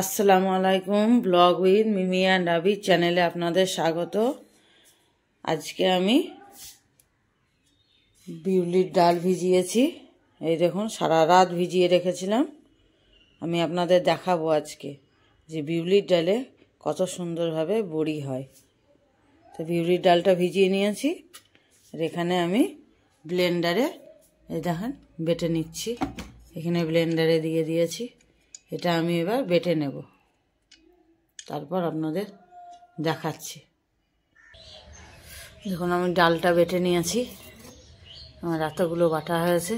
আসসালামু আলাইকুম। Blog with Mimi and আবি চ্যানেলে আপনাদের স্বাগত। আজকে আমি বিউলির ডাল ভিজিয়েছি। এই দেখুন, সারা রাত ভিজিয়ে রেখেছিলাম। আমি আপনাদের দেখাবো আজকে যে বিউলির ডালে কত সুন্দরভাবে বড়ি হয়। তো বিউলির ডালটা ভিজিয়ে নিয়েছি, আর এখানে আমি ব্লেন্ডারে এই দেখেন বেটে নিচ্ছি। এখানে ব্লেন্ডারে দিয়ে দিয়েছি। এটা আমি এবার বেটে নেব, তারপর আপনাদের দেখাচ্ছি। দেখুন, আমি ডালটা বেটে নিয়েছি। আমার এতগুলো বাটা হয়েছে।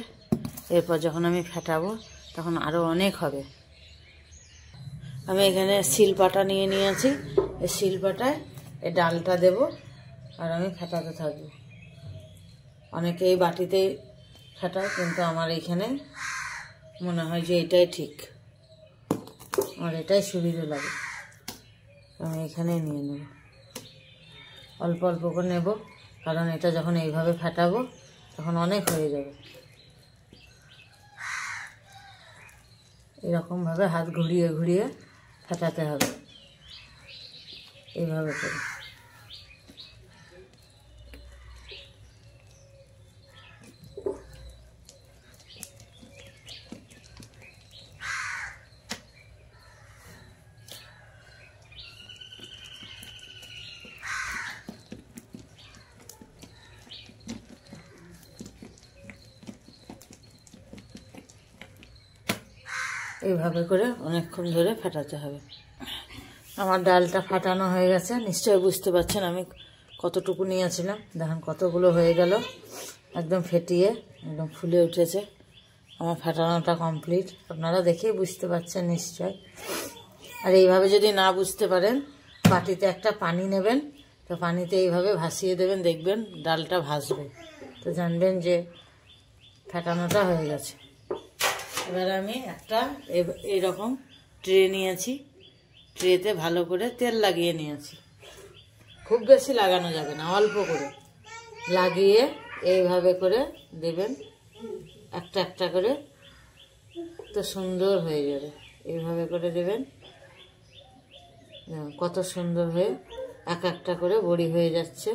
এরপর যখন আমি ফেটাবো তখন আরও অনেক হবে। আমি এখানে শিলপাটা নিয়ে নিয়েছি। এই শিলপাটায় এই ডালটা দেব, আর আমি ফেটাতে থাকবো। অনেকে এই বাটিতেই ফেটায়, কিন্তু আমার এইখানে মনে হয় যে এটাই ঠিক, আমার এটাই সুবিধা লাগে। আমি এখানে নিয়ে নেব, অল্প অল্প করে নেব, কারণ এটা যখন এইভাবে ফাটাবো তখন অনেক হয়ে যাবে। এরকমভাবে হাত ঘুরিয়ে ঘুরিয়ে ফাটাতে হবে, এইভাবে করে। এইভাবে করে অনেকক্ষণ ধরে ফাটাতে হবে। আমার ডালটা ফাটানো হয়ে গেছে, নিশ্চয়ই বুঝতে পারছেন আমি কতটুকু নিয়েছিলাম। দেখেন কতগুলো হয়ে গেল, একদম ফেটিয়ে একদম ফুলে উঠেছে। আমার ফাটানোটা কমপ্লিট, আপনারা দেখেই বুঝতে পারছেন নিশ্চয়। আর এইভাবে যদি না বুঝতে পারেন, বাটিতে একটা পানি নেবেন, তো পানিতে এইভাবে ভাসিয়ে দেবেন, দেখবেন ডালটা ভাসবে, তো জানবেন যে ফাটানোটা হয়ে গেছে। এবার আমি একটা এইরকম ট্রে নিয়েছি। ট্রেতে ভালো করে তেল লাগিয়ে নিয়েছি। খুব বেশি লাগানো যাবে না, অল্প করে লাগিয়ে এইভাবে করে দেবেন, একটা একটা করে, তো সুন্দর হয়ে যাবে। এইভাবে করে দেবেন, কত সুন্দর হয়ে এক একটা করে বড়ি হয়ে যাচ্ছে।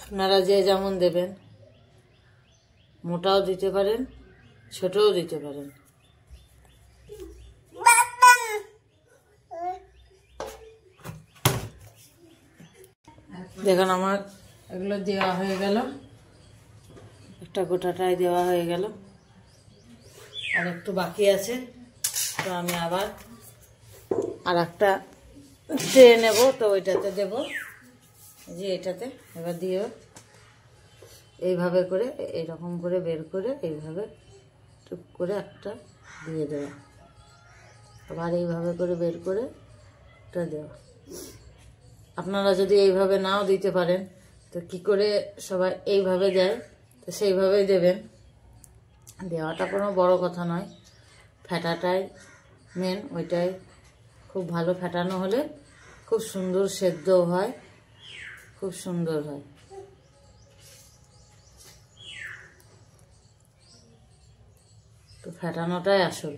আপনারা যে যেমন দেবেন, মোটাও দিতে পারেন, ছোটও দিতে পারেন। দেখুন, আমার এগুলো দেওয়া হয়ে গেল, একটা গোটাটাই দেওয়া হয়ে গেল, আর একটু বাকি আছে। তো আমি আবার আর একটা ট্রে নেব, তো ওইটাতে দেব, যে এটাতে এবার দিয়ে এইভাবে করে এইরকম করে বের করে এইভাবে টুক করে একটা দিয়ে দেওয়া, আবার এইভাবে করে বের করে একটা দেওয়া। আপনারা যদি এইভাবে নাও দিতে পারেন, তো কি করে সবাই এইভাবে দেয়, তো সেইভাবেই দেবেন। দেওয়াটা কোনো বড় কথা নয়, ফেটাটাই মেন। ওইটাই খুব ভালো ফেটানো হলে খুব সুন্দর সেদ্ধও হয়, খুব সুন্দর হয়। তো ফেটানোটাই আসল।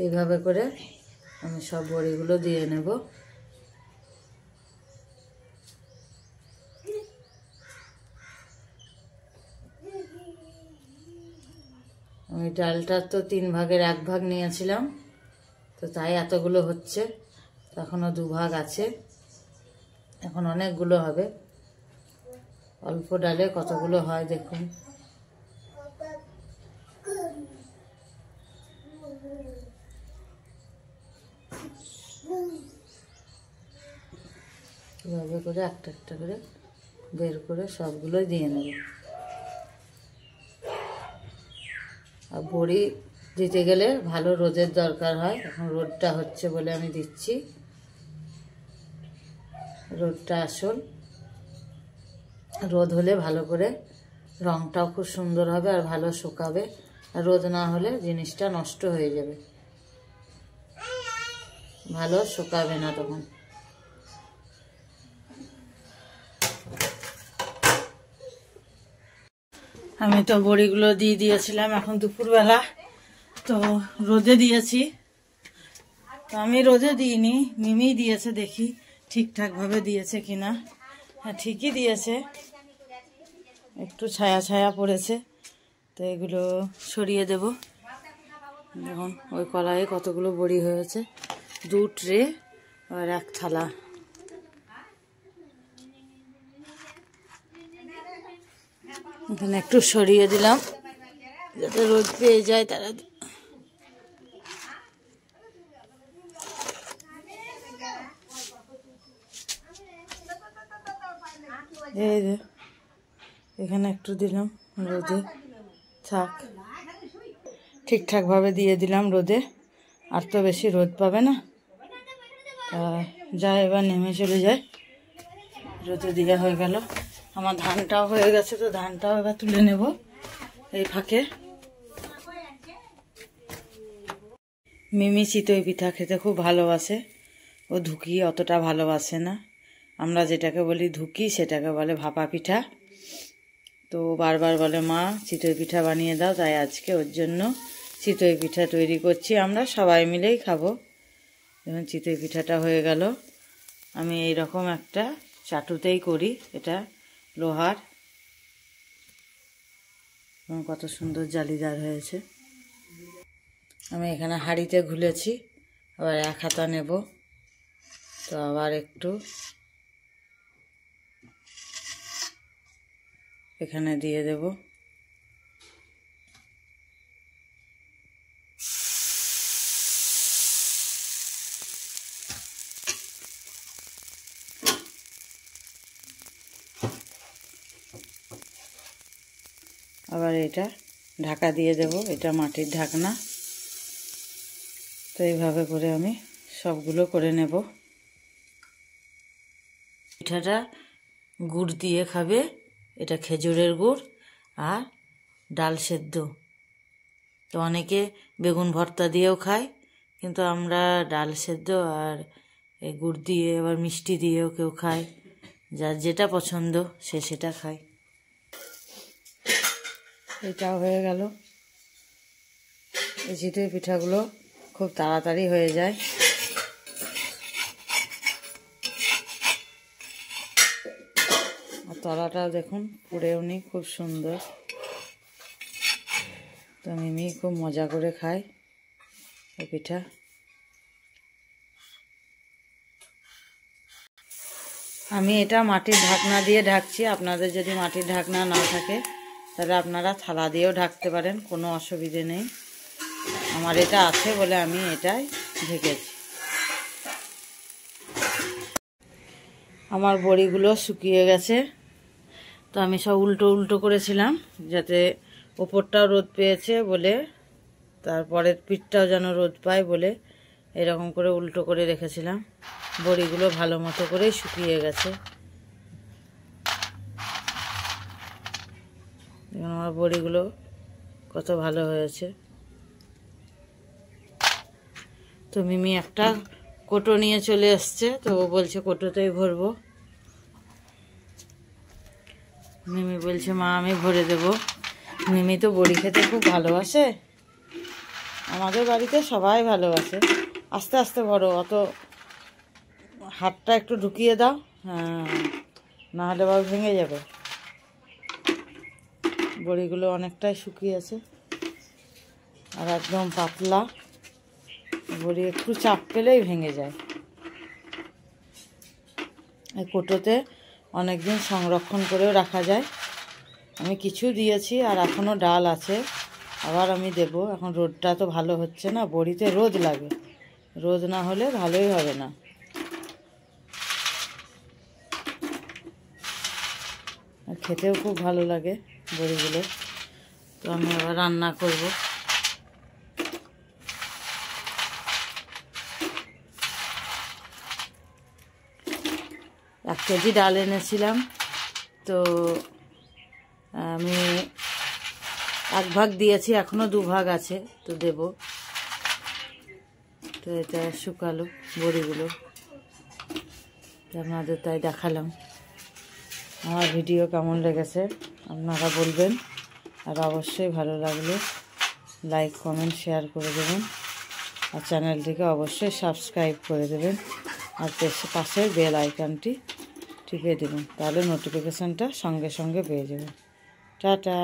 এইভাবে করে আমি সব বড়িগুলো দিয়ে নেব। আমি ডালটা তো 3 ভাগের 1 ভাগ নিয়েছিলাম, তো তাই এতগুলো হচ্ছে। এখনও 2 ভাগ আছে, এখন অনেকগুলো হবে। অল্প ডালে কতগুলো হয় দেখুন। এভাবে করে একটা একটা করে বের করে সবগুলোই দিয়ে নেব। আর বড়ি দিতে গেলে ভালো রোদের দরকার হয়। এখন রোদটা হচ্ছে বলে আমি দিচ্ছি, রোদটা আসল। রোদ হলে ভালো করে রঙটাও খুব সুন্দর হবে আর ভালো শুকাবে। আর রোদ না হলে জিনিসটা নষ্ট হয়ে যাবে, ভালো শুকাবে না তখন। আমি তো বড়িগুলো দিয়ে দিয়েছিলাম এখন দুপুরবেলা, তো রোদে দিয়েছি। তো আমি রোদে দিইনি, মিমি দিয়েছে, দেখি ঠিকঠাকভাবে দিয়েছে কিনা। হ্যাঁ, ঠিকই দিয়েছে, একটু ছায়া ছায়া পড়েছে। তো এগুলো সরিয়ে দেব। দেখুন ওই কলায় কতগুলো বড়ি হয়েছে, 2 ট্রে আর 1 থালা। এখানে একটু সরিয়ে দিলাম যাতে রোদ পেয়ে যায় তারা। এই যে এখানে একটু দিলাম রোদে থাক, ঠিকঠাকভাবে দিয়ে দিলাম রোদে, আর তো বেশি রোদ পাবে না। তা যায় এবার নেমে চলে যায়, রোদে দেওয়া হয়ে গেল। আমার ধানটাও হয়ে গেছে, তো ধানটাও এবার তুলে নেব এই ফাঁকে। মিমি চিতই পিঠা খেতে খুব ভালোবাসে, ও ধুকি অতটা ভালোবাসে না। আমরা যেটাকে বলি ধুকি সেটাকে বলে ভাপা পিঠা। তো বারবার বলে মা চিতই পিঠা বানিয়ে দাও, তাই আজকে ওর জন্য চিতই পিঠা তৈরি করছি। আমরা সবাই মিলেই খাবো। যখন চিতই পিঠাটা হয়ে গেল, আমি এই রকম একটা চাটুতেই করি, এটা লোহার, এবং কত সুন্দর জালিদার হয়েছে। আমি এখানে হাঁড়িতে ঘুলেছি, আবার 1 হাতা নেব, তো আবার একটু এখানে দিয়ে দেব। আবার এটা ঢাকা দিয়ে দেব, এটা মাটির ঢাকনা। তো এইভাবে করে আমি সবগুলো করে নেব। পিঠাটা গুড় দিয়ে খাবে, এটা খেজুরের গুড় আর ডাল সেদ্ধ। তো অনেকে বেগুন ভর্তা দিয়েও খায়, কিন্তু আমরা ডাল সেদ্ধ আর এই গুড় দিয়ে, আবার মিষ্টি দিয়েও কেউ খায়, যার যেটা পছন্দ সে সেটা খায়। এটাও হয়ে গেল। এই চিতই পিঠাগুলো খুব তাড়াতাড়ি হয়ে যায়। আর তলাটাও দেখুন পুড়েও নি, খুব সুন্দর। তো মিমি খুব মজা করে খায় এই পিঠা। আমি এটা মাটির ঢাকনা দিয়ে ঢাকছি। আপনাদের যদি মাটির ঢাকনা না থাকে তাহলে আপনারা থালা দিয়েও ঢাকতে পারেন, কোনো অসুবিধে নেই। আমার এটা আছে বলে আমি এটাই ঢেকেছি। আমার বড়িগুলো শুকিয়ে গেছে, তো আমি সব উল্টো উল্টো করেছিলাম যাতে ওপরটাও রোদ পেয়েছে বলে, তারপরের পিঠটাও যেন রোদ পায় বলে এরকম করে উল্টো করে রেখেছিলাম। বড়িগুলো ভালো মতো করেই শুকিয়ে গেছে। এখন আমার বড়িগুলো কত ভালো হয়েছে। তো মিমি একটা কোটো নিয়ে চলে এসছে, তো ও বলছে কোটোতেই ভরবো। মিমি বলছে মা আমি ভরে দেব। মিমি তো বড়ি খেতে খুব ভালোবাসে, আমাদের বাড়িতে সবাই ভালোবাসে। আস্তে আস্তে ভরো, অত হাতটা একটু ঢুকিয়ে দাও, হ্যাঁ, নাহলে বা ভেঙে যাবে। বড়িগুলো অনেকটাই শুকিয়েছে আর একদম পাতলা বড়ি, একটু চাপ পেলেই ভেঙে যায়। এই কোটোতে অনেক দিন সংরক্ষণ করেও রাখা যায়। আমি কিছু দিয়েছি আর এখনও ডাল আছে, আবার আমি দেব। এখন রোদটা তো ভালো হচ্ছে না, বড়িতে রোদ লাগে, রোদ না হলে ভালোই হবে না। আর খেতেও খুব ভালো লাগে বড়িগুলো। তো আমি আবার রান্না করব। 1 কেজি ডাল এনেছিলাম, তো আমি 1 ভাগ দিয়েছি, এখনও 2 ভাগ আছে, তো দেব। তো এটা শুকালো বড়িগুলো, আপনাদের তাই দেখালাম। আমার ভিডিও কেমন লেগেছে আপনারা বলবেন, আর অবশ্যই ভালো লাগলে লাইক কমেন্ট শেয়ার করে দেবেন, আর চ্যানেলটিকে অবশ্যই সাবস্ক্রাইব করে দেবেন, আর পাশের বেল আইকনটি টিপে দেবেন, তাহলে নোটিফিকেশানটা সঙ্গে সঙ্গে পেয়ে যাবেন। টাটা।